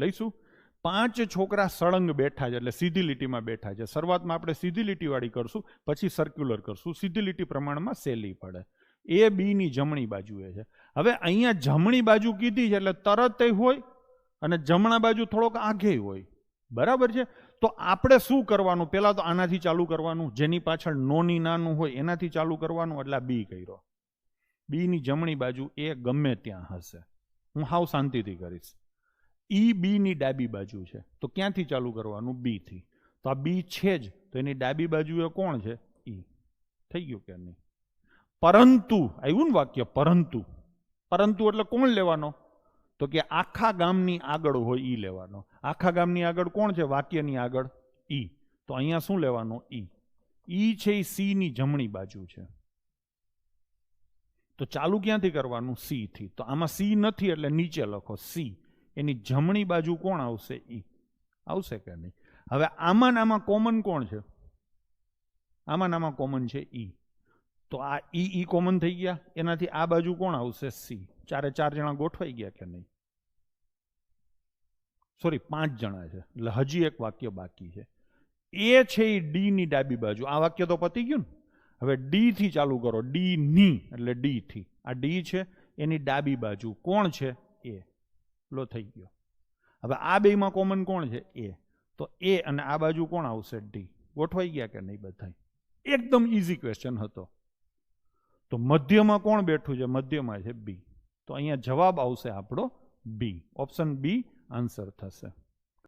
લઈશું. 5 છોકરા સળંગ બેઠા છે, એટલે સીધી લીટીમાં બેઠા છે. શરૂઆતમાં આપણે સીધી લીટીવાળી કરશું, પછી સર્ક્યુલર કરશું. સીધી લીટી પ્રમાણમાં સહેલી પડે. એ બી ની જમણી બાજુએ છે. હવે અહીંયા જમણી બાજુ કીધી છે એટલે તરત હોય અને જમણા બાજુ થોડોક આઘે હોય. બરાબર છે. તો આપણે શું કરવાનું? પહેલા તો આનાથી ચાલુ કરવાનું, જેની પાછળ નોની નાનું હોય એનાથી ચાલુ કરવાનું. એટલે બી કર્યો. બી ની જમણી બાજુ એ ગમે ત્યાં હશે. હું હાવ શાંતિથી કરીશ. ઈ બી ની ડાબી બાજુ છે, તો ક્યાંથી ચાલુ કરવાનું? બી થી. તો આ બી છે જ, તો એની ડાબી બાજુએ કોણ છે? ઈ. થઈ ગયું કે નહીં? પરંતુ આવ્યું ને વાક્ય પરંતુ. પરંતુ એટલે કોણ લેવાનો? તો કે આખા ગામની આગળ હોય ઈ લેવાનો. આખા ગામની આગળ કોણ છે? વાક્યની આગળ ઈ. તો અહીંયા શું લેવાનું? ઈ. ઈ છે એ સી ની જમણી બાજુ છે. તો ચાલુ ક્યાંથી કરવાનું? સી થી. તો આમાં સી નથી એટલે નીચે લખો સી. એની જમણી બાજુ કોણ આવશે? ઈ. આવશે કે નહીં? હવે આમાં કોમન કોણ છે? આમાં કોમન છે ઈ. તો આ ઈ કોમન થઈ ગયા. એનાથી આ બાજુ કોણ આવશે? સી. 4 જણા ગોઠવાઈ ગયા કે નહીં? સોરી, 5 જણા છે, એટલે હજી એક વાક્ય બાકી છે. એ છે એ ડી ની ડાબી બાજુ. આ વાક્ય તો પતી ગયું ને. હવે ડી થી ચાલુ કરો. ડી ની એટલે ડી થી. આ ડી છે, એની ડાબી બાજુ કોણ છે? એ. લો થઈ ગયો. હવે આ બેમાં કોમન કોણ છે? એ. તો એ અને આ બાજુ કોણ આવશે? ડી. ગોઠવાઈ ગયા કે નહીં બધા? એકદમ ઈઝી ક્વેશ્ચન હતો. તો મધ્યમાં કોણ બેઠું છે? મધ્યમાં છે બી. તો અહીંયા જવાબ આવશે આપણો બી. ઓપ્શન બી આન્સર થશે.